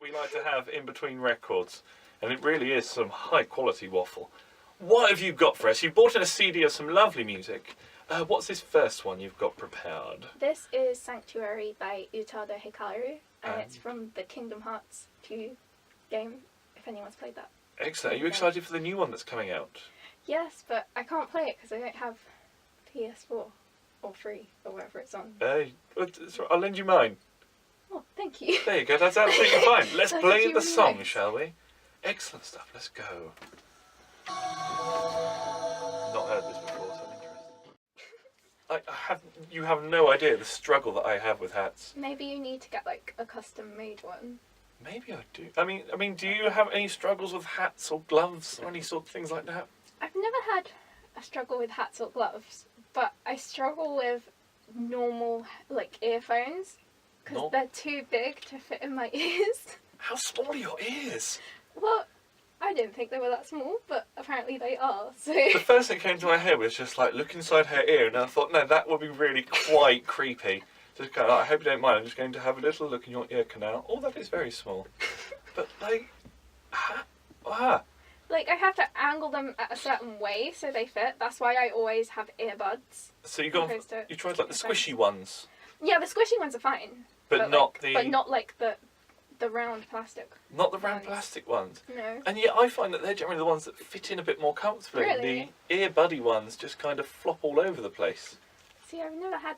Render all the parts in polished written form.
we like to have in between records, and it really is some high quality waffle. What have you got for us? You brought in a CD of some lovely music. What's this first one you've got prepared? This is Sanctuary by Utada Hikaru, and it's from the Kingdom Hearts 2 game, if anyone's played that. Excellent. Are you excited for the new one that's coming out? Yes, but I can't play it because I don't have PS4 or 3 or whatever it's on. I'll lend you mine. Oh, thank you. There you go, that's absolutely fine. Let's That's play actually the really song, nice. shall we? Excellent stuff, let's go. Not heard this before, so I'm interested. You have no idea the struggle that I have with hats. Maybe you need to get like a custom made one. Maybe I do. I mean, do you have any struggles with hats or gloves or any sort of things like that? I've never had a struggle with hats or gloves, but I struggle with normal like earphones because they're too big to fit in my ears. How small are your ears? Well, I didn't think they were that small, but apparently they are. So The first thing that came to my head was just like look inside her ear, and I thought, no, that would be really quite creepy. Just kind of, I hope you don't mind. I'm just going to have a little look in your ear canal. Oh, that is very small. But like, like I have to angle them at a certain way so they fit. That's why I always have earbuds. So you tried like the squishy ones, Yeah, the squishy ones are fine, but not like the round plastic. not the round ones. plastic ones. No. And yet I find that they're generally the ones that fit in a bit more comfortably. Really? The earbuddy ones just kind of flop all over the place. See, I've never had.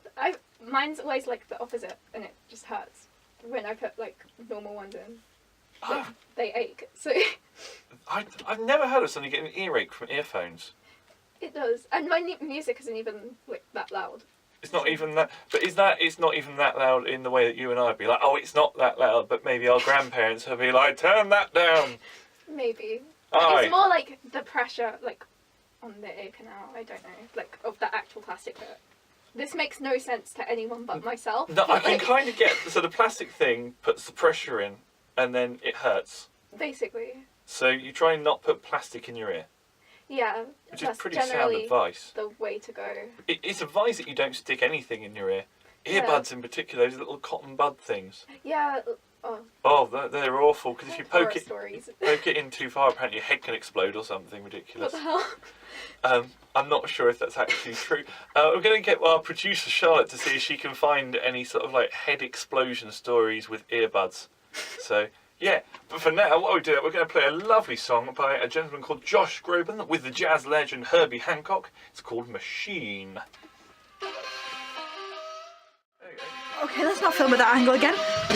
Mine's always like the opposite, and it just hurts when I put like normal ones in. They ache. So I've never heard of somebody getting an earache from earphones. it does, and my music isn't even like that loud. It's not even that, but it's not even that loud in the way that you and I'd be like, oh, it's not that loud, but maybe our grandparents would be like, turn that down. Maybe. Aye. It's more like the pressure, like on the ear canal. I don't know, like of the actual plastic bit. This makes no sense to anyone but myself. No, I can kind of get, so the plastic thing puts the pressure in, and then it hurts. Basically. So you try and not put plastic in your ear. Yeah, Which is that's pretty sound generally advice. the way to go. It's advised that you don't stick anything in your ear. Earbuds in particular, those little cotton bud things. Yeah. Oh, they're awful, because if you poke it in too far, apparently your head can explode or something ridiculous. What the hell? I'm not sure if that's actually true. We're going to get our producer Charlotte to see if she can find any sort of like head explosion stories with earbuds. So, yeah, but for now, what we're we're going to play a lovely song by a gentleman called Josh Groban with the jazz legend Herbie Hancock. It's called Machine. There you go. Okay, let's not film at that angle again.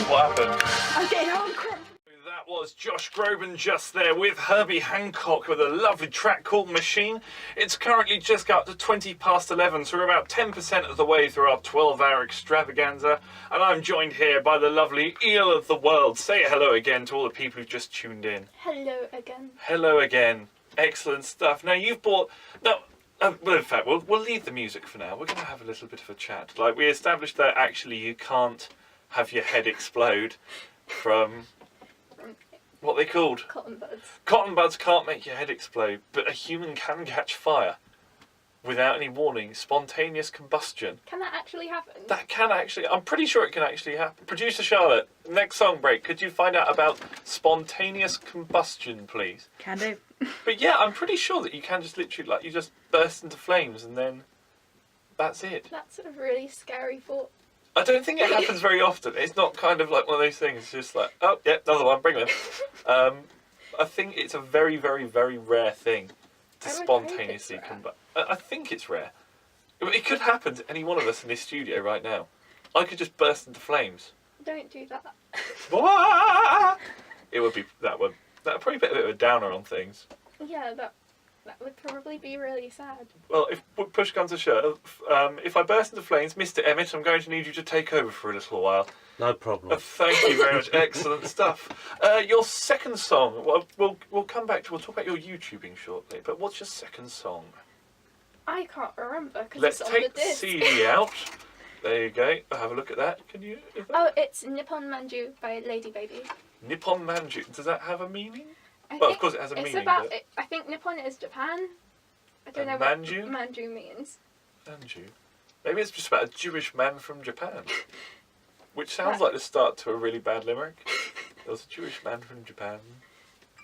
What happened? I'm getting on crap. That was Josh Groban just there with Herbie Hancock with a lovely track called Machine. It's currently just got to 11:20, so we're about 10% of the way through our 12-hour extravaganza, and I'm joined here by the lovely Eel of the World. Say hello again to all the people who've just tuned in. Hello again. Hello again. Excellent stuff. Now you've bought... Well, in fact, we'll leave the music for now. We're going to have a little bit of a chat. Like, we established that actually you can't have your head explode from... What are they called? Cotton buds. Cotton buds can't make your head explode, but a human can catch fire without any warning. Spontaneous combustion. Can that actually happen? That can actually... I'm pretty sure it can actually happen. Producer Charlotte, next song break, could you find out about spontaneous combustion, please? Can do. But yeah, I'm pretty sure that you can just literally, like, you just burst into flames and then that's it. That's a really scary thought. I don't think it happens very often. It's not kind of like one of those things. It's just like, oh, yeah, another one, bring them. I think it's a very, very, very rare thing to spontaneously combust. I think it's rare. It could happen to any one of us in this studio right now. I could just burst into flames. Don't do that. It would be, that would probably be a bit of a downer on things. Yeah, that would probably be really sad. Well, if push comes to shove, if I burst into flames, Mr. Emmett, I'm going to need you to take over for a little while. No problem. Thank you very much. Excellent stuff. Your second song, well, we'll come back to, we'll talk about your YouTubing shortly, but what's your second song? I can't remember because Let's it's on the take the disc. CD out. There you go. Have a look at that. Can you? Oh, it's Nippon Manju by Lady Baby. Nippon Manju. Does that have a meaning? I Well, think of course it has a it's meaning. about. But I think Nippon is Japan. I don't And know Manju? what Manju means. Manju. Maybe it's just about a Jewish man from Japan. Which sounds like the start to a really bad limerick. There was a Jewish man from Japan.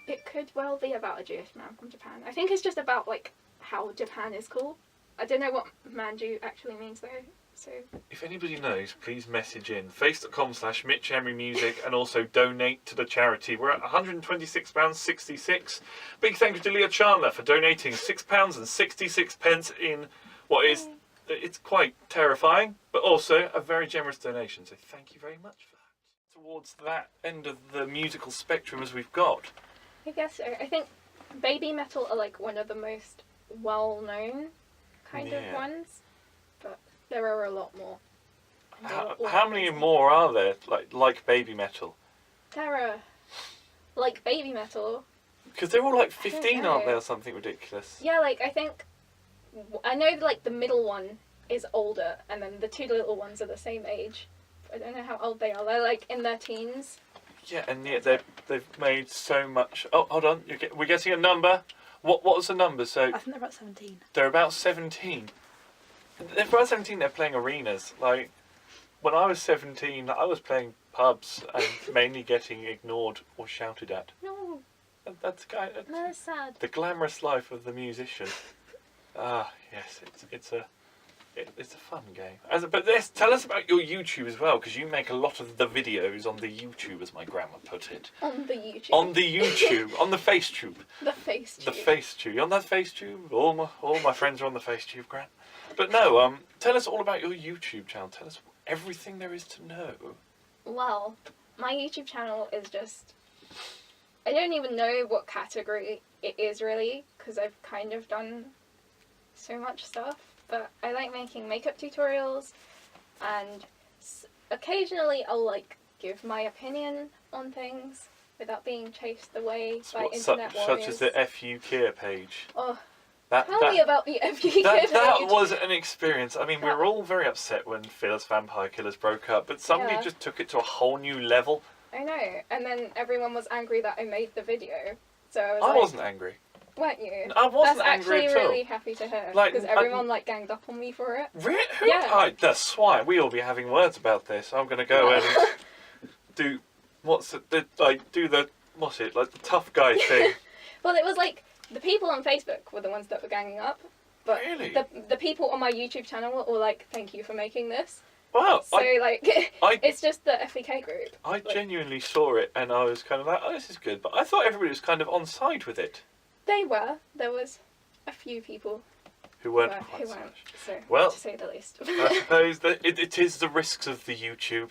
It could well be about a Jewish man from Japan. I think it's just about, like, how Japan is cool. I don't know what manju actually means, though, so... If anybody knows, please message in. face.com/MitchEmeryMusic and also donate to the charity. We're at £126.66. Big thank you to Leah Chandler for donating £6.66 in what is... It's quite terrifying, but also a very generous donation, so thank you very much for that. Towards that end of the musical spectrum as we've got. I guess so. I think Babymetal are, like, one of the most well-known kind of ones, but there are a lot more. How many more are there, like Babymetal? There are, like Babymetal. Because they're all like 15, aren't they, or something ridiculous? Yeah, like, I know, like, the middle one is older, and then the two little ones are the same age. I don't know how old they are. They're, like, in their teens. Yeah, and yet they've made so much... Oh, hold on. We're getting a number. What was the number? So I think they're about 17. They're about 17. They're about 17, they're playing arenas. Like, when I was 17, I was playing pubs and mainly getting ignored or shouted at. No. That's sad. The glamorous life of the musician. Ah, yes, it's a fun game. But tell us about your YouTube as well, because you make a lot of the videos on the YouTube, as my grandma put it. On the YouTube. On the YouTube, on the FaceTube. The FaceTube. The FaceTube. On that FaceTube, all my friends are on the FaceTube, Gran. But no, tell us all about your YouTube channel. Tell us everything there is to know. Well, my YouTube channel is just... I don't even know what category it is really, because I've kind of done so much stuff. But I like making makeup tutorials, and occasionally I'll, like, give my opinion on things without being chased away by internet warriors. Such as the FU Care page. Oh, tell me about the FU Care page. That was an experience. I mean, we were all very upset when Phyllis Vampire Killers broke up, but somebody just took it to a whole new level. I know, and then everyone was angry that I made the video, so I wasn't angry. Weren't you? I wasn't That's angry actually at all. really happy to hear, because everyone like ganged up on me for it. Really? Yeah. The swine. We will be having words about this. I'm going to go and do the tough guy thing. Well, it was like the people on Facebook were the ones that were ganging up, but really? the people on my YouTube channel were like, "Thank you for making this." Wow. So it's just the FEK group. I genuinely saw it and I was kind of like, oh, this is good. But I thought everybody was kind of on side with it. They were. There was a few people who weren't quite so much. So, well, to say the least. I suppose that it is the risks of the YouTube.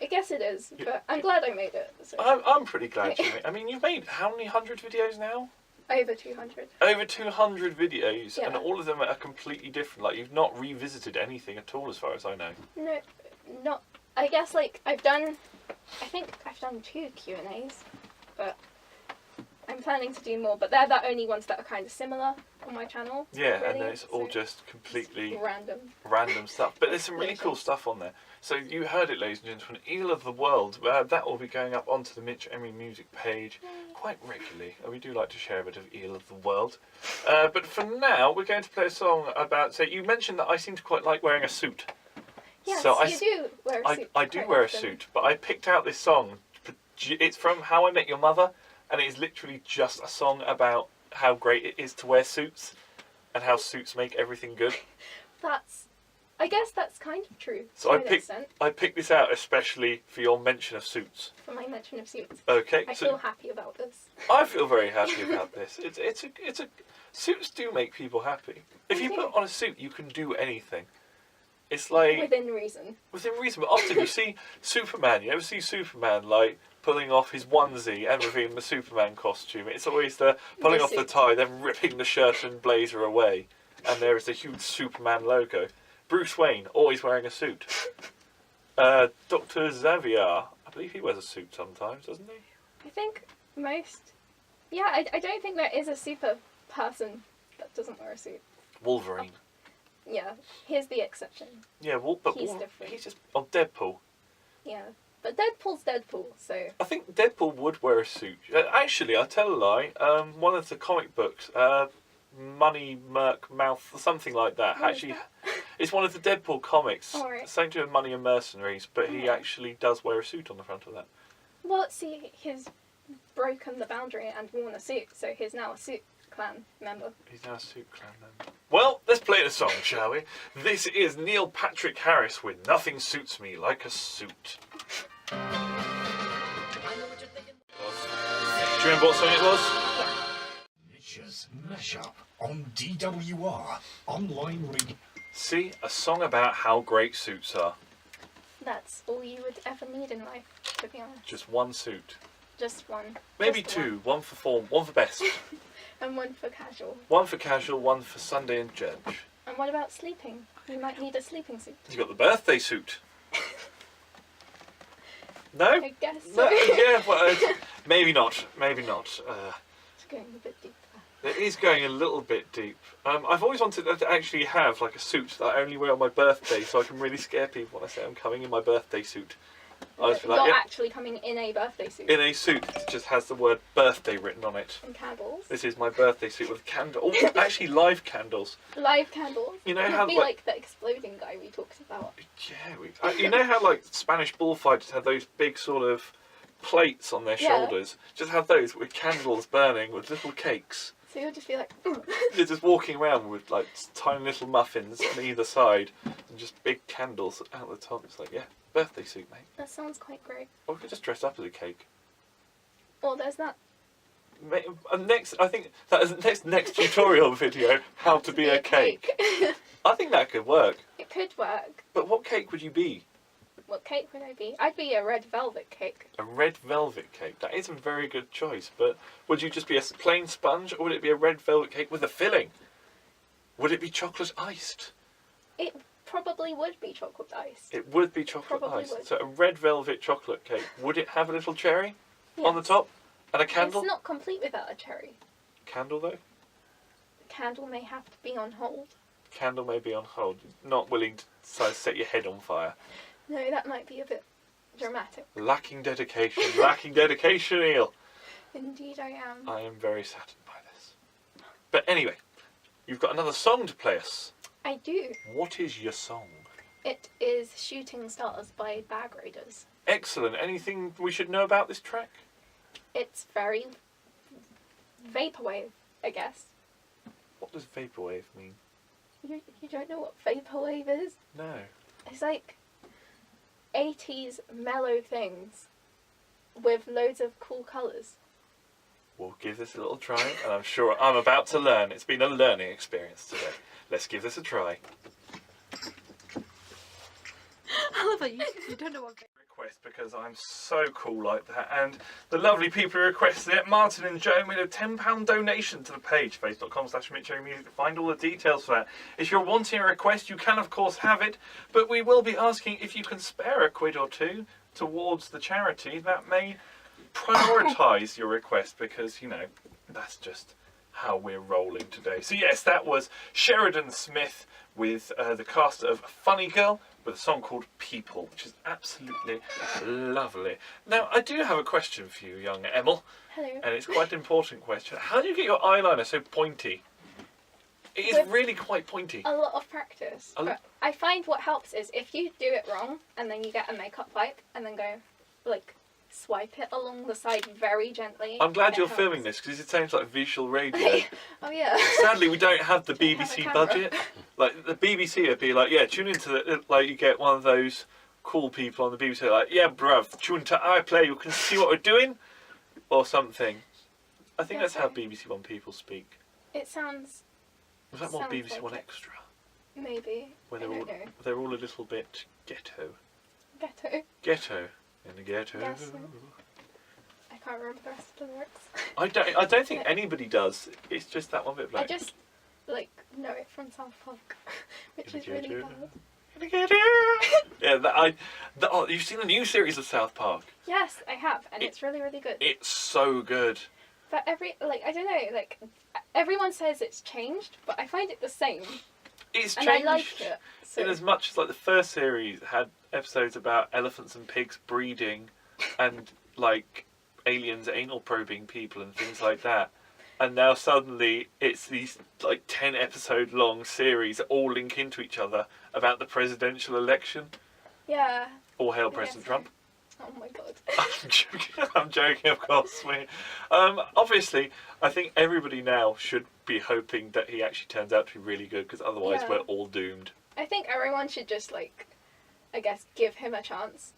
I guess it is, but I'm glad I made it. So. I'm pretty glad you made it. I mean, you've made how many 100 videos now? Over 200. Over 200 videos, yeah. And all of them are completely different. Like, you've not revisited anything at all, as far as I know. No, not. I guess, like, I think I've done 2 Q&As, but I'm planning to do more. But they're the only ones that are kind of similar on my channel. Yeah, really, and then it's all just completely random stuff. But there's some really cool stuff on there. So you heard it, ladies and gentlemen. Eel of the World. That will be going up onto the Mitch Emery Music page quite regularly. We do like to share a bit of Eel of the World. But for now, we're going to play a song about... So you mentioned that I seem to quite like wearing a suit. Yes, so you do wear a suit. I do wear a suit, but I picked out this song. It's from How I Met Your Mother, and it is literally just a song about how great it is to wear suits and how suits make everything good. I guess that's kind of true. So I picked this out especially for your mention of suits. For my mention of suits. Okay. I feel happy about this. I feel very happy about this. Suits do make people happy. If you put on a suit, you can do anything. It's like... Within reason. Within reason, but often you see Superman, you ever see Superman, like, pulling off his onesie and revealing the Superman costume. It's always the pulling off the tie, then ripping the shirt and blazer away, and there is a huge Superman logo. Bruce Wayne, always wearing a suit. Dr. Xavier, I believe he wears a suit sometimes, doesn't he? I think most... Yeah, I don't think there is a super person that doesn't wear a suit. Wolverine. Yeah, here's the exception. Yeah, he's different. He's just... Oh, Deadpool. Yeah, but Deadpool's Deadpool, so... I think Deadpool would wear a suit. Actually, I'll tell a lie. One of the comic books, Money, Merc, Mouth, something like that. Actually, it's one of the Deadpool comics. Oh, right. Something to do with money and mercenaries, but he actually does wear a suit on the front of that. Well, see, he's broken the boundary and worn a suit, so he's now a suit clan member. He's now a suit clan member. Well, let's play the song, shall we? This is Neil Patrick Harris with Nothing Suits Me Like a Suit. Do you remember what song it was? Mitch's Mashup on DWR Online Radio. See, a song about how great suits are. That's all you would ever need in life, to be honest. Just one suit. Just one. Maybe Just two. One for form, one for best. And one for casual. One for casual, one for Sunday and church. And what about sleeping? You might need a sleeping suit. You got the birthday suit. No? I guess so. No, yeah, well, maybe not. Maybe not. It's going a bit deeper. It is going a little bit deep. I've always wanted to actually have like a suit that I only wear on my birthday, so I can really scare people when I say I'm coming in my birthday suit. I was You're like, yep, actually coming in a birthday suit. in a suit that just has the word birthday written on it. And candles. This is my birthday suit with candles. Oh, actually live candles. Live candles. You know You'd how be like the exploding guy we talked about. Yeah, you know how like Spanish bullfighters have those big sort of plates on their Yeah. shoulders? Just have those with candles burning with little cakes. So you'll just be like, They're just walking around with like tiny little muffins on either side and just big candles out the top. It's like, yeah, birthday suit, mate. that sounds quite great. Or we could just dress up as a cake. Well, there's that. I think that is next tutorial video, how to be a cake. I think that could work. It could work. But what cake would you be? What cake would I be? I'd be a red velvet cake. A red velvet cake. That is a very good choice, but would you just be a plain sponge or would it be a red velvet cake with a filling? Would it be chocolate iced? It probably would be chocolate ice. It would be chocolate Probably iced. would. So a red velvet chocolate cake. Would it have a little cherry on the Yes. top? And a candle? It's not complete without a cherry. Candle though? The candle may have to be on hold. Candle may be on hold. Not willing to set your head on fire. No, that might be a bit dramatic. Lacking dedication. Lacking dedication, Eel. Indeed I am. I am very saddened by this. But anyway, you've got another song to play us. I do. What is your song? It is Shooting Stars by Bag Raiders. Excellent. Anything we should know about this track? It's very vaporwave, I guess. What does vaporwave mean? You don't know what vaporwave is? No. It's like 80s mellow things with loads of cool colours. We'll give this a little try, and I'm sure I'm about to learn. It's been a learning experience today. Let's give this a try. I love that you don't know what. Request because I'm so cool like that, and the lovely people who requested it, Martin and Joe, made a £10 donation to the page, face.com/MitchEmery. Find all the details for that. If you're wanting a request, you can of course have it, but we will be asking if you can spare a quid or two towards the charity. That may prioritise your request because, you know, that's just how we're rolling today. So yes, that was Sheridan Smith with the cast of Funny Girl with a song called People, which is absolutely lovely. Now, I do have a question for you, young Emil, Hello. and it's quite an important question. How do you get your eyeliner so pointy? It is With really quite pointy. A lot of practice. A lo- But I find what helps is if you do it wrong and then you get a makeup wipe and then go, like, swipe it along the side very gently. I'm glad it you're helps. filming this because it sounds like visual radio. Oh yeah. Sadly, we don't have the Don't have a BBC camera. budget. Like, the BBC would be like, yeah, tune into the, like, you get one of those cool people on the BBC, like, yeah, bruv, tune to iPlayer, you can see what we're doing, or something. I think Yeah, that's how sorry. BBC One people speak. It sounds Was that more Sounds BBC like One it. Extra? maybe. Where I they're all, don't know. they're all a little bit ghetto. Ghetto. Ghetto. In the ghetto. Yes. I can't remember the rest of the lyrics. I don't think anybody does. It's just that one bit of I like, just like know it from South Park, which In is the really ghetto. bad. in the ghetto. Yeah, oh, you've seen the new series of South Park. Yes, I have, and it's really, really good. It's so good. But I don't know, like, everyone says it's changed, but I find it the same, It's and changed. I like it. So In as much as like the first series had episodes about elephants and pigs breeding and like aliens anal probing people and things like that. And now suddenly it's these like 10 episode long series that all link into each other about the presidential election. yeah. All hail I President guess Trump. Oh my god. I'm joking. I'm joking, of course. Obviously, I think everybody now should be hoping that he actually turns out to be really good, because otherwise Yeah. we're all doomed. I think everyone should just, like, I guess, give him a chance.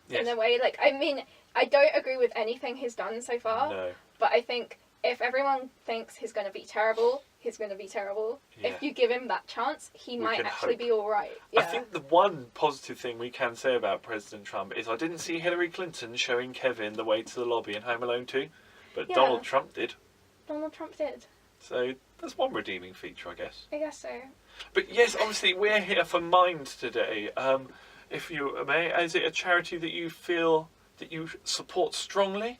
Yes. In a way, like, I mean, I don't agree with anything he's done so far. No. But I think if everyone thinks he's going to be terrible, he's going to be terrible. Yeah. If you give him that chance, he We might can actually hope. be alright. Yeah. I think the one positive thing we can say about President Trump is I didn't see Hillary Clinton showing Kevin the way to the lobby in Home Alone 2, but Yeah. Donald Trump did. Donald Trump did. So that's one redeeming feature, I guess. I guess so. But yes, obviously we're here for Mind today. If you may, is it a charity that you feel that you support strongly?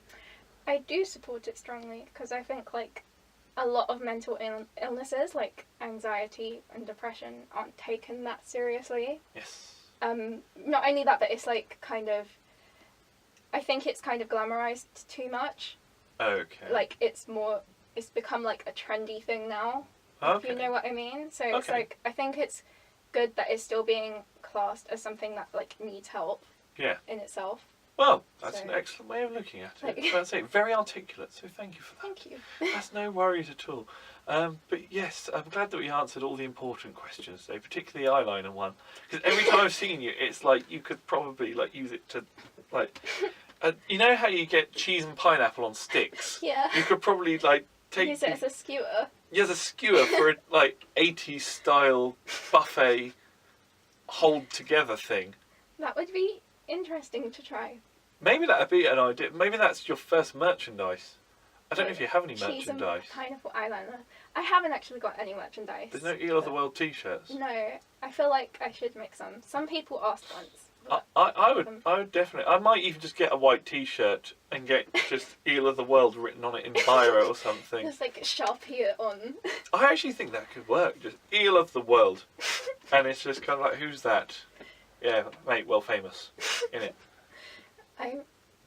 I do support it strongly because I think, like, a lot of mental illnesses, like anxiety and depression, aren't taken that seriously. Yes. Not only that, but it's, like, kind of... I think it's kind of glamorized too much. Okay. Like, it's become, like, a trendy thing now. If you know what I mean. So it's Okay. like, I think it's good that it's still being classed as something that, like, needs help Yeah. in itself. Well, that's So- an excellent way of looking at it. Like- That's it. Very articulate, so thank you for that. Thank you. That's no worries at all. But yes, I'm glad that we answered all the important questions today, particularly the eyeliner one. Because every time I've seen you, it's like you could probably like use it to, like, you know how you get cheese and pineapple on sticks? Yeah. You could probably like take Use it as a skewer. as a skewer for a like 80s style buffet hold together thing. That would be interesting to try. Maybe that'd be an idea. Maybe that's your first merchandise. I don't know Like, if you have any cheese and merchandise. pineapple eyeliner. I haven't actually got any merchandise. There's no Eel of the World t-shirts. No, I feel like I should make some. Some people asked once. But I would definitely. I might even just get a white T-shirt and get just Eel of the World written on it in biro or something. there's like Sharpie it on. I actually think that could work. Just Eel of the World, and it's just kind of like, who's that? Yeah, mate, well famous, innit?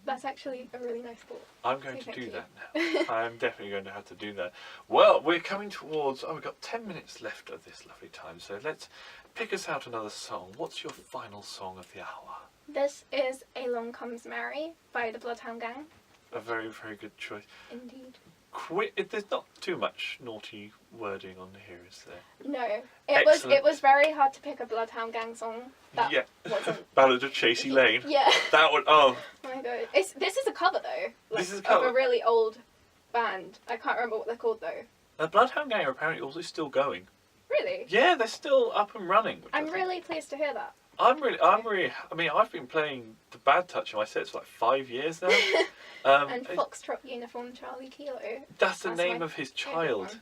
That's actually a really nice thought. I'm going So to do thank that now. I am definitely going to have to do that. Well, we're coming towards. Oh, we've got 10 minutes left of this lovely time, so let's pick us out another song. What's your final song of the hour? This is Along Comes Mary by the Bloodhound Gang. A very, very good choice. Indeed. There's not too much naughty wording on here, is there? No, Excellent. it was very hard to pick a Bloodhound Gang song that Yeah. wasn't. Ballad of Chasey Lane. Yeah. That one, oh, Oh my god. This is a cover though. Like, This is a of cover? a really old band. I can't remember what they're called though. the Bloodhound Gang are apparently also still going. Really? Yeah, they're still up and running. Which I I'm think- really pleased to hear that. I mean, I've been playing the Bad Touch in my sets for like 5 years now. And Foxtrot Uniform Charlie Kilo. That's the that's name my of his favourite child. one.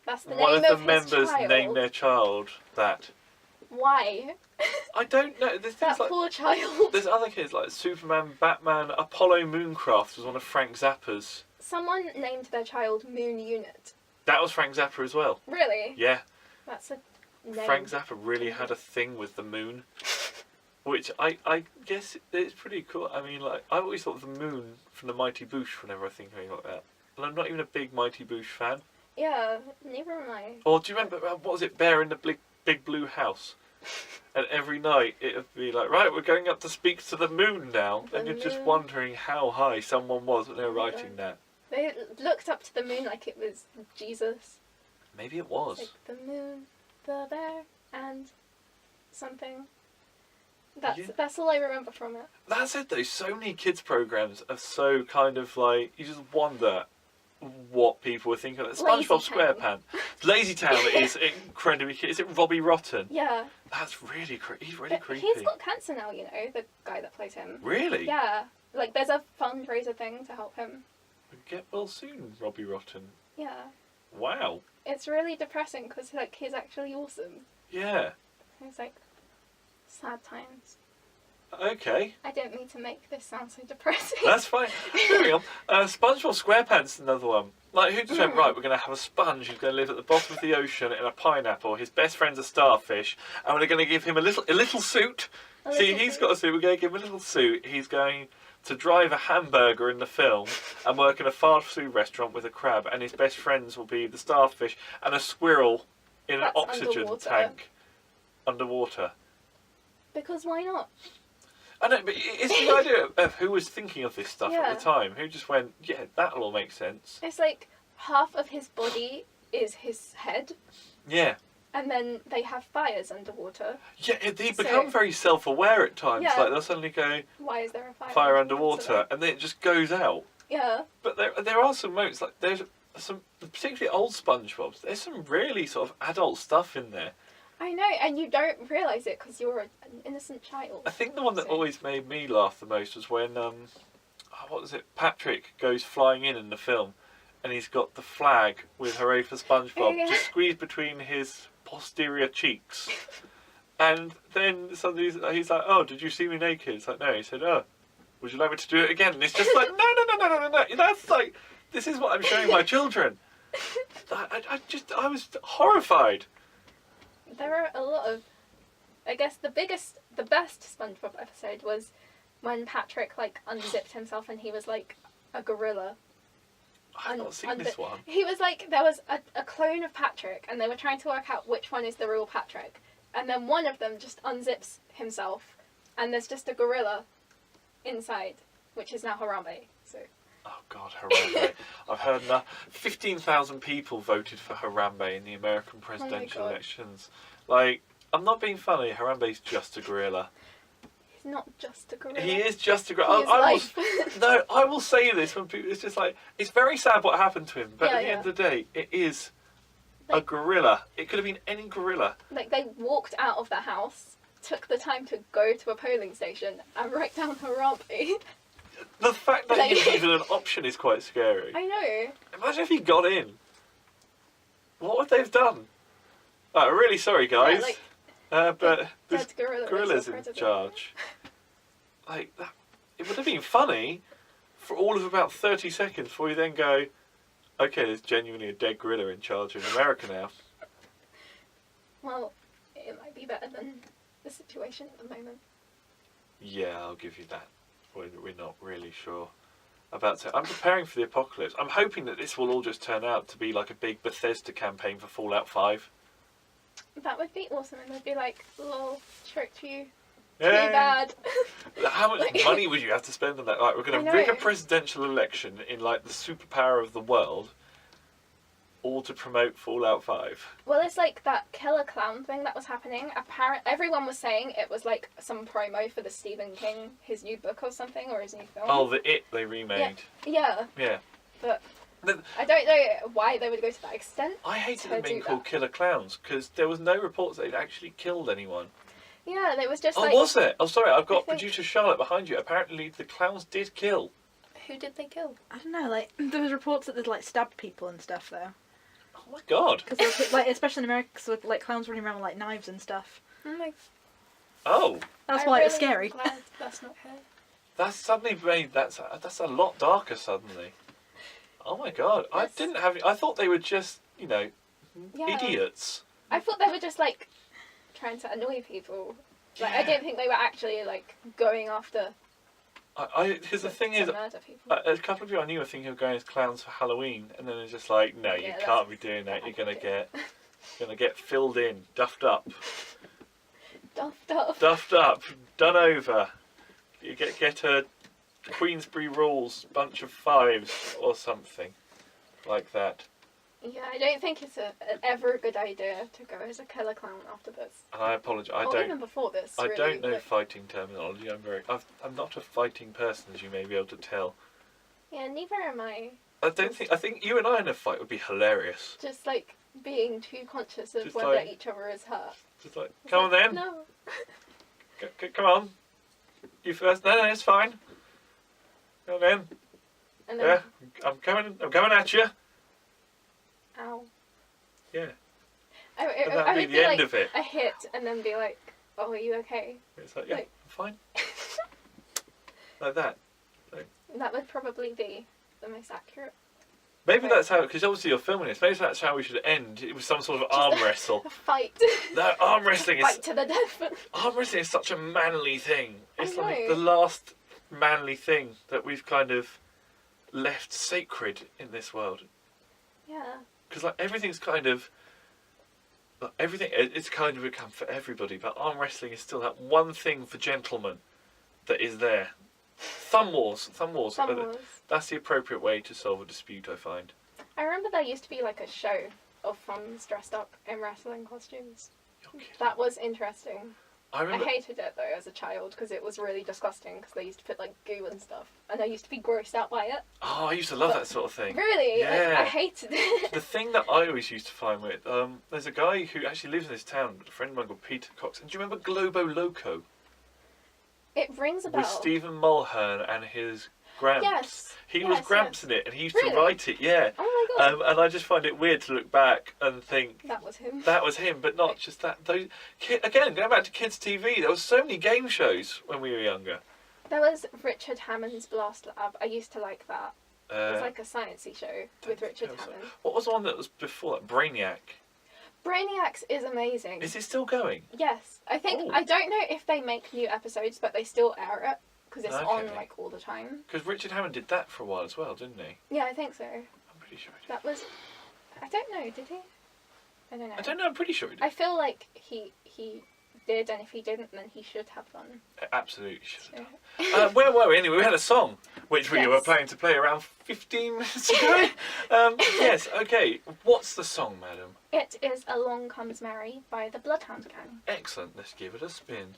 That's the One name of the his members child. named their child that. Why? I don't know. There's things That like poor child. there's other kids like Superman, Batman, Apollo Mooncraft was one of Frank Zappa's. Someone named their child Moon Unit. That was Frank Zappa as well. Really? Yeah, That's a name. Frank Zappa really had a thing with the moon, which I guess it's pretty cool. I mean, like I always thought of the moon from the Mighty Boosh whenever I think of anything like that. And I'm not even a big Mighty Boosh fan. Yeah, neither am I. Or do you remember what was it, Bear in the Big Blue House? And every night it would be like, right, we're going up to speak to the moon now. The And you're just moon. wondering how high someone was when they were writing that. They looked up to the moon like it was Jesus. Maybe it was. Like the moon, the bear, and something. That's all I remember from it. That's it though, so many kids programs are so kind of like, you just wonder what people were thinking of it. Lazy SpongeBob Town. SquarePants. Lazy Town is incredibly cute. Is it Robbie Rotten? Yeah. That's really he's really But creepy. he's got cancer now, you know, the guy that plays him. Really? Yeah. Like, there's a fundraiser thing to help him. Get well soon, Robbie Rotten. Yeah. Wow. It's really depressing because, like, he's actually awesome. Yeah. It's like, sad times. Okay. I didn't mean to make this sound so depressing. That's fine. Moving on. SpongeBob SquarePants is another one. Like, who just went, right, we're going to have a sponge who's going to live at the bottom of the ocean in a pineapple. His best friend's a starfish. And we're going to give him a little suit. A See, little he's suit. got a suit. We're going to give him a little suit. He's going to drive a hamburger in the film and work in a fast food restaurant with a crab. And his best friends will be the starfish and a squirrel in an That's oxygen underwater. tank. Underwater. Because why not? I know, but it's the idea of who was thinking of this stuff Yeah. at the time. Who just went, yeah, that'll all make sense. It's like half of his body is his head, Yeah. and then they have fires underwater. Yeah, they become very self-aware at times. Yeah. Like, they'll suddenly go, Why is there a fire underwater, and then it just goes out. Yeah. But there are some moments, like, there's some, particularly old SpongeBob's, there's some really sort of adult stuff in there. I know, and you don't realise it because you're an innocent child. I think the one that So- always made me laugh the most was when, what was it, Patrick goes flying in the film, and he's got the flag with Hooray for SpongeBob Yeah. just squeezed between his posterior cheeks. And then suddenly he's like, oh, did you see me naked? It's like, no. He said, oh, would you like me to do it again? And it's just like, no. That's like, this is what I'm showing my children. I was horrified. There are a lot of... I guess the best SpongeBob episode was when Patrick, like, unzipped himself and he was, like, a gorilla. I've not seen this one. He was, like, there was a clone of Patrick and they were trying to work out which one is the real Patrick. And then one of them just unzips himself and there's just a gorilla inside, which is now Harambe. So... Oh God, Harambe. I've heard enough. 15,000 people voted for Harambe in the American presidential God. elections. Like, I'm not being funny, Harambe's just a gorilla. He's not just a gorilla. He is just a He gorilla. is life. No, I will say this when people, it's just like, it's very sad what happened to him, but at the Yeah. end of the day, it is a Like- gorilla. It could have been any gorilla. Like, they walked out of the house, took the time to go to a polling station and write down Harambe. The fact that Like- he's even an option is quite scary. I know. Imagine if he got in. What would they have done? Oh, really sorry, guys. Yeah, like, but this dead gorilla is gorilla's the in president. charge. Like, that, it would have been funny for all of about 30 seconds before you then go, okay, there's genuinely a dead gorilla in charge in America now. Well, it might be better than the situation at the moment. Yeah, I'll give you that. We're not really sure about it. I'm preparing for the apocalypse. I'm hoping that this will all just turn out to be like a big Bethesda campaign for Fallout 5. That would be awesome, and they'd be like, lol, tricked you. Too Yay. bad. How much Like- money would you have to spend on that? Like, we're going I to rig a know. presidential election in like the superpower of the world, all to promote Fallout 5. Well, it's like that killer clown thing that was happening. Everyone was saying it was like some promo for the Stephen King, his new book or something, or his new film. Oh, the It they remade. Yeah, Yeah. but The- I don't know why they would go to that extent. I hated To them being do called that. killer clowns because there was no reports they'd actually killed anyone. Yeah, it was just Oh, like... was it? Oh, sorry, I've got I think- producer Charlotte behind you. Apparently the clowns did kill. Who did they kill? I don't know, like, there was reports that they'd, like, stabbed people and stuff, though. Oh my god. Because, like, especially in America, with, like, clowns running around with, like, knives and stuff. I'm like, Oh, That's I'm why it was really scary. glad that's not her. that's suddenly made that's a lot darker suddenly. Oh my god, Yes. I didn't have. I thought they were just, Yeah. idiots. I thought they were just like trying to annoy people. Like, I Yeah. didn't think they were actually like going after Because the thing to is, murder people. a couple of people I knew were thinking of going as clowns for Halloween, and then it's just like, no, you Yeah, can't that's be doing that. You're gonna exactly get filled in, duffed up, Duffed up. done over. You get a Queensbury Rules bunch of fives or something like that. Yeah, I don't think it's ever a good idea to go as a killer clown after this. And I apologise. Or even before this. I really. don't know Like, fighting terminology. I'm not a fighting person, as you may be able to tell. yeah, neither am I. I think you and I in a fight would be hilarious. Just like being too conscious of Just whether like- each other is hurt. Just like, It's come on like, then. No. Come on. You first. No, it's fine. Come on then. And then, Yeah, I'm coming at you. ow. Yeah. I that'd be would the end like of it. a hit and then be like, oh, are you okay? It's like, yeah, Like- I'm fine. Like that. That would probably be the most accurate. Maybe Right. that's how, because obviously you're filming this, maybe that's how we should end. It was some sort of arm wrestle. A fight. No, arm wrestling is Fight to the death. arm wrestling is such a manly thing. I It's like know. the last manly thing that we've kind of left sacred in this world. Yeah. Because like everything's kind of, like, everything it's kind of become for everybody, but arm wrestling is still that one thing for gentlemen that is there. Thumb wars. Thumb wars. That's the appropriate way to solve a dispute, I find. I remember there used to be like a show of thumbs dressed up in wrestling costumes. You're kidding. That was interesting. I remember. I hated it though as a child because it was really disgusting because they used to put like goo and stuff and I used to be grossed out by it. Oh, I used to love that sort of thing. Really? Yeah. I hated it. The thing that I always used to find with, there's a guy who actually lives in this town, a friend of mine called Peter Cox. And do you remember Globo Loco? It rings a bell. With Stephen Mulhern and his Gramps. Yes. He was Yes, Gramps yes. in it, and he used Really? to write it, yeah. Oh my god. And I just find it weird to look back and think That was him. that was him, but not just that. Those again, going back to kids' TV, there was so many game shows when we were younger. There was Richard Hammond's Blast Lab. I used to like that. It was like a sciencey show with Richard Hammond. What was the one that was before that? Brainiac. Brainiacs is amazing. Is it still going? Yes. I think, Oh. I don't know if they make new episodes, but they still air it because it's on Okay. like all the time. Because Richard Hammond did that for a while as well, didn't he? Yeah, I think so. I'm pretty sure he did. That was, I don't know, did he? I don't know. I don't know, I'm pretty sure he did. I feel like he did, and if he didn't, then he should have done. Absolutely should have So. done. Where were we? Anyway, we had a song, which we Yes. were planning to play around 15 minutes ago. Yes, okay. What's the song, madam? It is Along Comes Mary by the Bloodhound Gang. Excellent, let's give it a spin.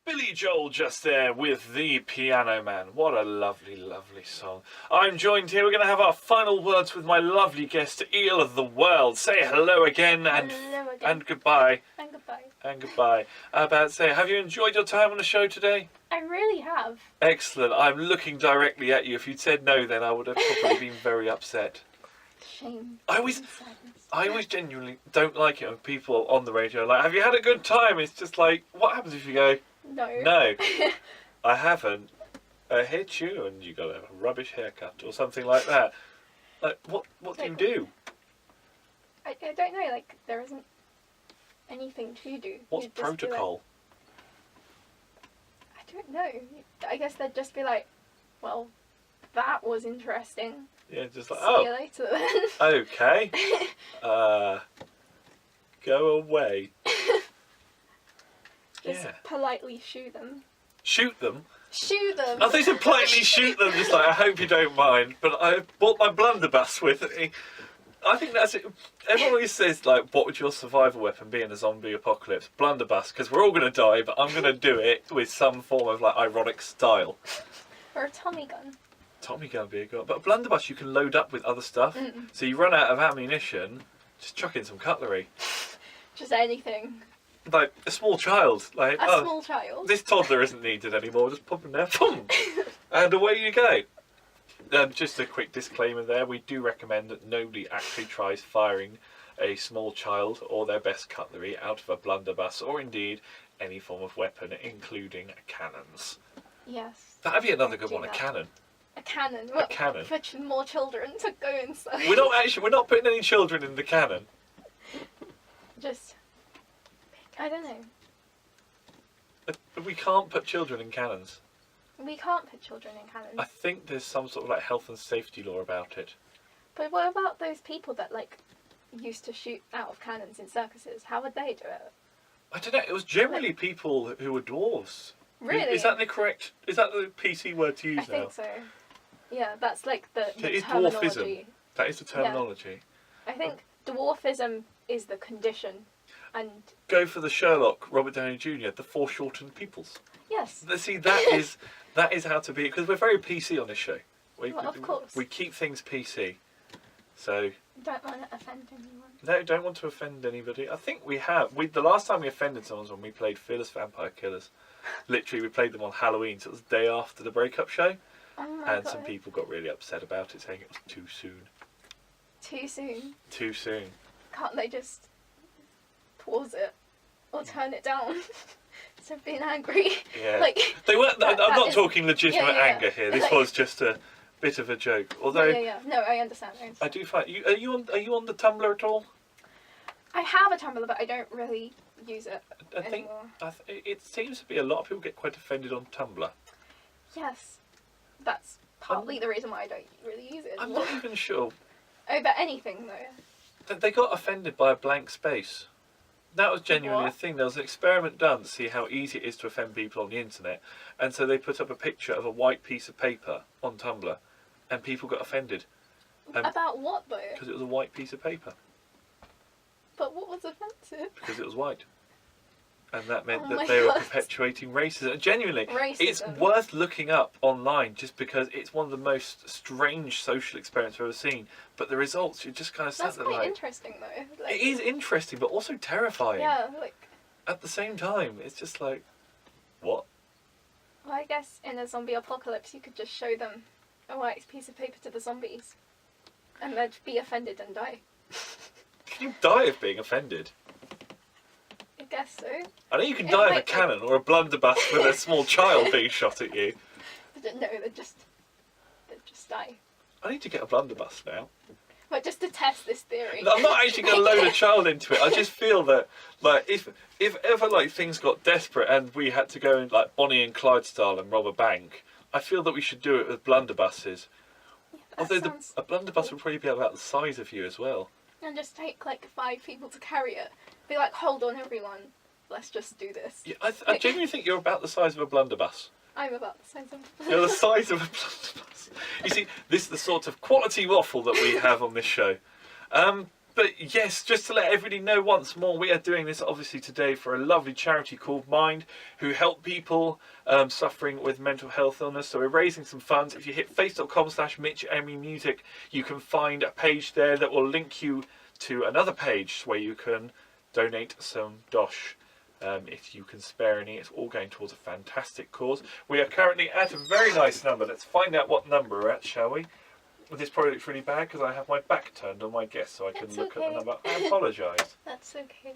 Billy Joel just there with The Piano Man. What a lovely, lovely song. I'm joined here. We're going to have our final words with my lovely guest, Eel of the World. Say hello again and Hello again. and goodbye. And goodbye. And goodbye. Have you enjoyed your time on the show today? I really have. Excellent. I'm looking directly at you. If you'd said no, then I would have probably been very upset. Shame. I always- and sadness. I always genuinely don't like it when people on the radio are like, have you had a good time? It's just like, what happens if you go, No. no, I haven't. I hate you and you got a rubbish haircut or something like that. Like, what do you do? I don't know, like, there isn't anything to do. What's You'd just be like- protocol? I don't know. I guess they'd just be like, well, that was interesting. Yeah, just like, See you oh, later then. okay. Go away. Just Yeah. politely shoo them. Shoot them. Shoo them! I think to politely shoot them, just like, I hope you don't mind, but I bought my blunderbuss with me. I think that's it. Everyone always says, like, what would your survival weapon be in a zombie apocalypse? Blunderbuss, because we're all going to die, but I'm going to do it with some form of, like, ironic style. Or a Tommy gun. Tommy gun be a god. But a blunderbuss you can load up with other stuff. So you run out of ammunition, just chuck in some cutlery. Just anything. Like, a small child. Like, A small child. this toddler isn't needed anymore, just pop him there, boom, and away you go. Just a quick disclaimer there, we do recommend that nobody actually tries firing a small child or their best cutlery out of a blunderbuss or indeed any form of weapon, including cannons. Yes. That'd be another good Do one, a that. cannon. A cannon. A cannon. For more children to go inside. We're not putting any children in the cannon. Just... I don't know. We can't put children in cannons. We can't put children in cannons. I think there's some sort of like health and safety law about it. But what about those people that, like, used to shoot out of cannons in circuses? How would they do it? I don't know, it was generally people who were dwarves. Really? Is that the PC word to use I think now? so. Yeah, that's like the It is terminology. dwarfism. That is the terminology. I think dwarfism is the condition. And Go for the Sherlock, Robert Downey Jr., the foreshortened peoples. yes, See, that is how to be, because we're very PC on this show. Well, of course. We keep things PC. So, don't want to offend anyone. no, don't want to offend anybody. I think we have. The last time we offended someone was when we played Fearless Vampire Killers. Literally, we played them on Halloween, so it was the day after the breakup show. Oh my And god. some people got really upset about it, saying it was too soon. Too soon. Too soon. Can't they just pause it or turn it down instead of being angry? Yeah. Like They weren't. I'm that not is- talking legitimate yeah. anger here. This Like- was just a bit of a joke. Although yeah. No, I understand. I do find you. Are you on the Tumblr at all? I have a Tumblr, but I don't really use it I think anymore. it seems to be a lot of people get quite offended on Tumblr. Yes, that's partly the reason why I don't really use it I'm anymore. not even sure Over anything though. that they got offended by a blank space. That was genuinely What? a thing. There was an experiment done to see how easy it is to offend people on the internet, and so they put up a picture of a white piece of paper on Tumblr, and people got offended About what though? because it was a white piece of paper But what was offensive? because it was white, and that meant Oh that my they were God. perpetuating racism. And genuinely, it's Racism. worth looking up online just because it's one of the most strange social experiments I've ever seen. But the results, you just kind of sat That's there quite like, interesting though. Like, it is interesting, but also terrifying. Yeah, like. At the same time, it's just like, what? Well, I guess in a zombie apocalypse, you could just show them a white piece of paper to the zombies, and they'd be offended and die. Can you die of being offended? I guess so. I know you can It die of a might- cannon or a blunderbuss with a small child being shot at you. But no, they'd just die. I need to get a blunderbuss now. But just to test this theory. No, I'm not actually going to load a child into it. I just feel that, like, if ever like things got desperate and we had to go in like Bonnie and Clyde style and rob a bank, I feel that we should do it with blunderbusses. That Although sounds a blunderbuss cool. would probably be about the size of you as well. And just take like 5 people to carry it. Be like, hold on everyone, let's just do this. Yeah, I genuinely think you're about the size of a blunderbuss. I'm about the size of You're the size of a blunderbuss. You see, this is the sort of quality waffle that we have on this show. But yes, just to let everybody know once more, we are doing this obviously today for a lovely charity called Mind, who help people suffering with mental health illness. So we're raising some funds. If you hit face.com/Mitch Emery Music, you can find a page there that will link you to another page where you can donate some dosh. If you can spare any. It's all going towards a fantastic cause. We are currently at a very nice number. Let's find out what number we're at, shall we? This probably looks really bad because I have my back turned on my guest so I can It's look at okay. the number. I apologise. That's okay.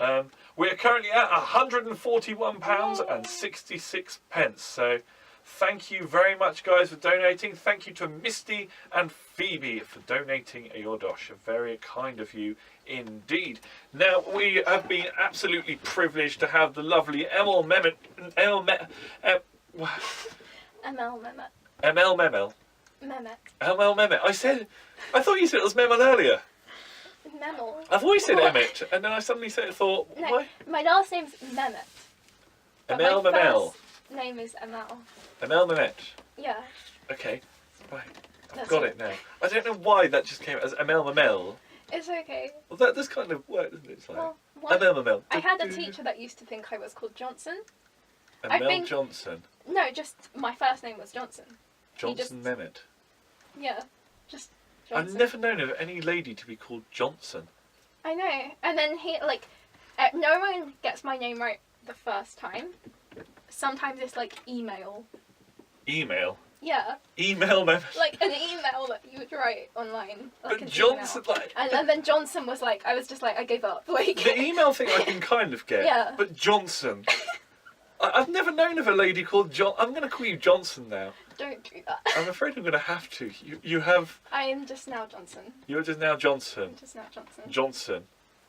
We are currently at £141.66. So thank you very much, guys, for donating. Thank you to Misty and Phoebe for donating your dosh. Very kind of you indeed. Now, we have been absolutely privileged to have the lovely ML Mehmet. ML Mehmet. I thought you said it was Mehmet earlier. Memel. I've always said What? Emmett, and then I suddenly thought, No, why? my last name's Mehmet. But Emel my Memel. first name is Emel. Emel Mehmet. Yeah. Okay, right. I've That's got it. it now. I don't know why that just came as Emel Memel. It's okay. Well, that does kind of work, doesn't it? It's like, Well, one, Emel Memel. I had a teacher that used to think I was called Johnson. I Emel think- Johnson. No, just my first name was Johnson. Johnson Mehmet. Yeah, just I've Johnson. never known of any lady to be called Johnson. I know. And then no one gets my name right the first time. Sometimes it's like email. Email. Yeah, Email Mehmet. like an email that you would write online. Like But an Johnson, email. like... And then Johnson was like, I was just like, I gave up. Like, The email thing I can kind of get. Yeah. But Johnson... I've never known of a lady called John... I'm going to call you Johnson now. don't do that. I'm afraid I'm going to have to. You have... I am just now Johnson. You're just now Johnson. Just now Johnson. Johnson.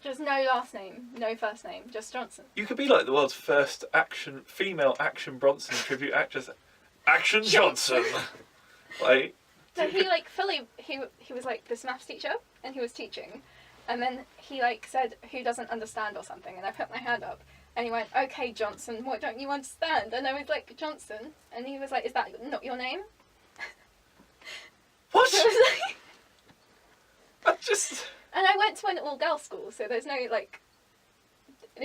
Just no last name, no first name, just Johnson. You could be like the world's first female Action Bronson tribute actress, Action Johnson. Like, So he like fully he was like this maths teacher and he was teaching, and then he like said who doesn't understand or something, and I put my hand up and he went, okay Johnson, what don't you understand? And I was like, Johnson, and he was like, is that not your name? what? So I was like, I just... and I went to an all girls school, so there's no like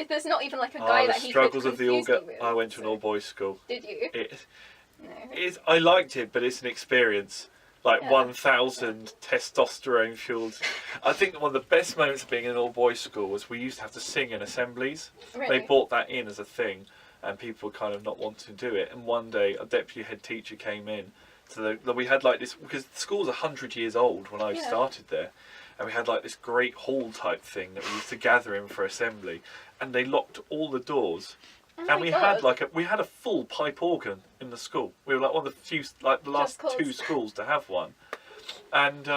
there's not even like a guy the that he struggles could of the all confuse me with. I went to an So- all boys school. Did you? No. I liked it, but it's an experience. Like Yeah. 1,000 testosterone fueled. I think one of the best moments of being in an all boys school was we used to have to sing in assemblies. Really? They brought that in as a thing, and people were kind of not wanting to do it. And one day, a deputy head teacher came in. So we had like this, because the school's 100 years old when I Yeah. started there. And we had like this great hall type thing that we used to gather in for assembly. And they locked all the doors. Oh And my we God. had we had a full pipe organ in the school. We were like one of the few, like the last Just 'cause. 2 schools to have one. And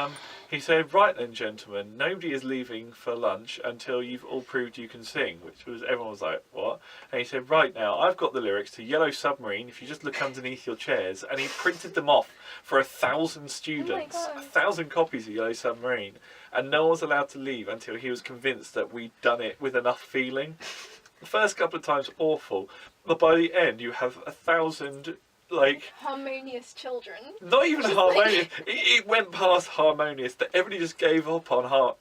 he said, right then gentlemen, nobody is leaving for lunch until you've all proved you can sing, which was, everyone was like, what? And he said, right now, I've got the lyrics to Yellow Submarine, if you just look underneath your chairs. And he printed them off for 1,000 students, God. 1,000 copies of Yellow Submarine. And no one was allowed to leave until he was convinced that we'd done it with enough feeling. The first couple of times awful, but by the end you have 1,000 like harmonious children. not even Just harmonious. It went past harmonious. That everybody just gave up on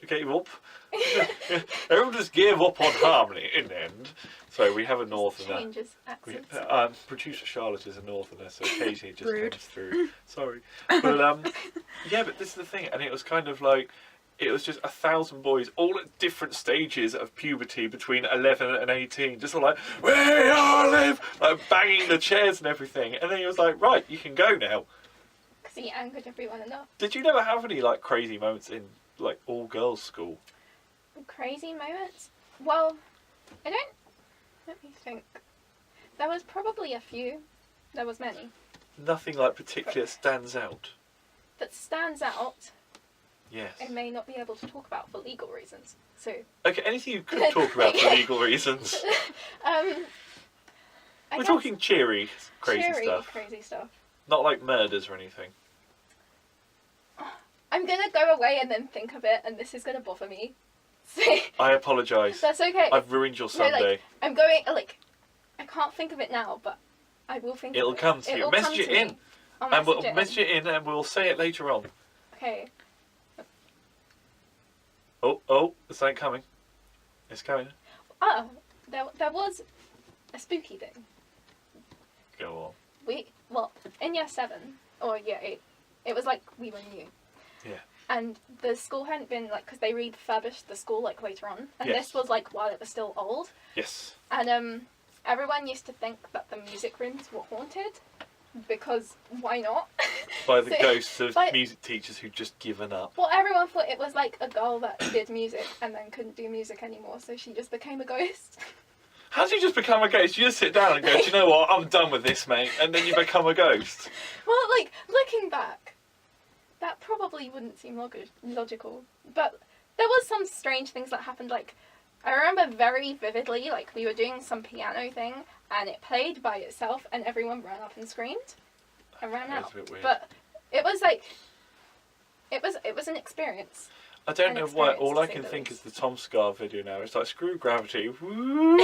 Everyone just gave up on harmony in the end. So we have a northerner. Changes accents. Producer Charlotte is a northerner, so occasionally it just Rude. comes through. Sorry, but yeah, but this is the thing, and it was kind of like. It was just 1,000 boys, all at different stages of puberty between 11 and 18, just all like, we all live, like banging the chairs and everything. And then he was like, right, you can go now. Because he angered everyone enough. Did you never have any like crazy moments in like all girls school? Crazy moments? Well, I don't. Let me think. There was probably a few. There was many. Nothing like particular stands out. That stands out. Yes. I may not be able to talk about for legal reasons. So. Okay, anything you could talk about for legal reasons. We're talking cheery, crazy stuff. Not like murders or anything. I'm gonna go away and then think of it, and this is gonna bother me. So. I apologise. That's okay. I've ruined your Sunday. No, like, I'm going, like, I can't think of it now, but I will think It'll of it. come to you. Message it in. I'll We'll message it in and we'll say it later on. Okay. Oh, it's something coming. It's coming. Oh, there was a spooky thing. Go In year 7, or year 8, it was like we were new. Yeah. And the school hadn't been, like, because they refurbished the school, like, later on. And Yes. this was, like, while it was still old. on. Yes. And, everyone used to think that the music rooms were haunted. Because why not? By the So- ghosts of but- music teachers who'd just given up. Well, everyone thought it was, like, a girl that did music and then couldn't do music anymore, so she just became a ghost. How do you just become a ghost? You just sit down and go, do you know what? I'm done with this, mate. And then you become a ghost. Well, like, looking back, that probably wouldn't seem logical. But there was some strange things that happened. Like, I remember very vividly, like, we were doing some piano thing, and it played by itself, and everyone ran up and screamed. And ran That was out. a bit weird. But it was, like, it was an experience. I don't an know why. experience, All to I say can the think least. is the Tom Scar video now. It's like, screw gravity. Woo,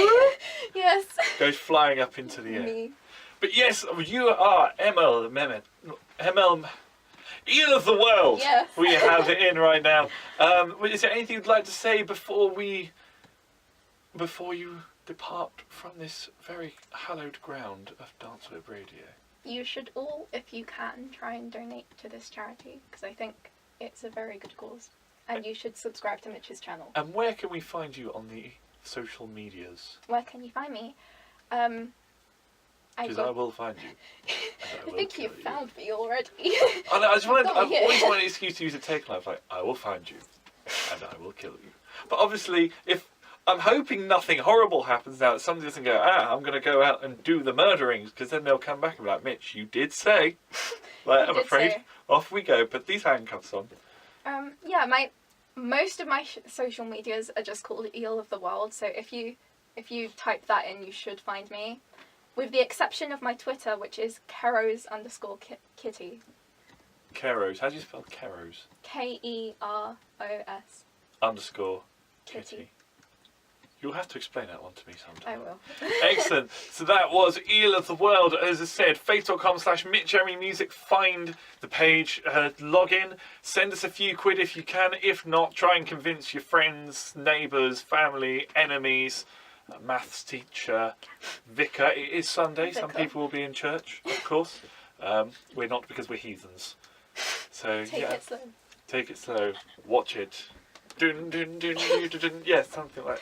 Yes. goes flying up into the air. Me. But yes, you are ML, Eel of the World. Yes. We have it in right now. Is there anything you'd like to say before you depart from this very hallowed ground of Dance Web Radio? You should all, if you can, try and donate to this charity, because I think it's a very good cause. And you should subscribe to Mitch's channel. And where can we find you on the social medias? Where can you find me? Because I will find you. And I will think kill you've you. found me already. I know, I've Got me always here. wanted an excuse to use a take life. Like, I will find you, and I will kill you. But obviously, if I'm hoping nothing horrible happens now, that somebody doesn't go, I'm going to go out and do the murderings, because then they'll come back and be like, Mitch, you did say. Like, I'm did afraid. say. Off we go. Put these handcuffs on. Yeah, most of my social medias are just called Eel of the World. So if you type that in, you should find me. With the exception of my Twitter, which is Keros_Kitty. Keros. How do you spell Keros? Keros. _Kitty. Kitty. You'll have to explain that one to me sometime. I will. Excellent. So that was Eel of the World. As I said, facebook.com/Mitch Emery Music. Find the page, log in, send us a few quid if you can. If not, try and convince your friends, neighbours, family, enemies, maths teacher, vicar. It is Sunday. Some Vicar. people will be in church, of course. We're not, because we're heathens. So Take yeah, it slow. take it slow. Watch it. Dun, dun, dun, dun, dun, dun. Yeah, something like.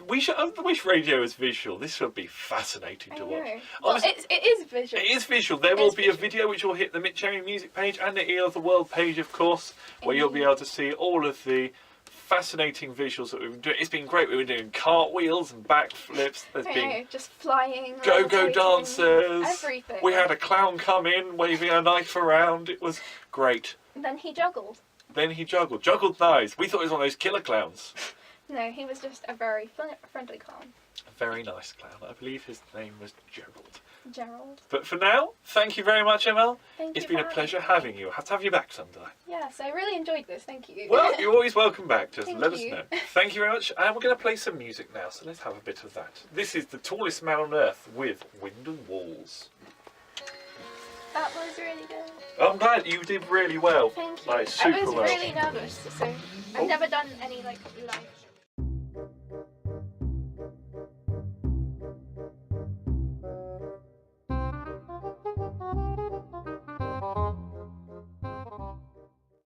We should. I wish radio is visual. This would be fascinating I to know. watch. Well, Obviously- it is visual. It is visual. There It will is be a visual. video which will hit the Mitch Emery Music page and the Eel of the World page, of course, where you'll be able to see all of the fascinating visuals that we've been doing. It's been great. We've been doing cartwheels and backflips. There's I been know, just flying. go-go levitating, dancers. Everything. We had a clown come in waving a knife around. It was great. And then he juggled. Then he juggled knives. We thought he was one of those killer clowns. No, he was just a very friendly clown. A very nice clown. I believe his name was Gerald. Gerald. But for now, thank you very much, ML. Thank It's you been a for pleasure having you. I'll have to have you back sometime. Yes, I really enjoyed this. Thank you. Well, you're always welcome back. Just Thank let us you. know. Thank you very much. And we're going to play some music now, so let's have a bit of that. This is The Tallest Man on Earth with Wind and Walls. That was really good. I'm glad you did really well. Thank you. Like, super I was well. really nervous, so I've never done any like live.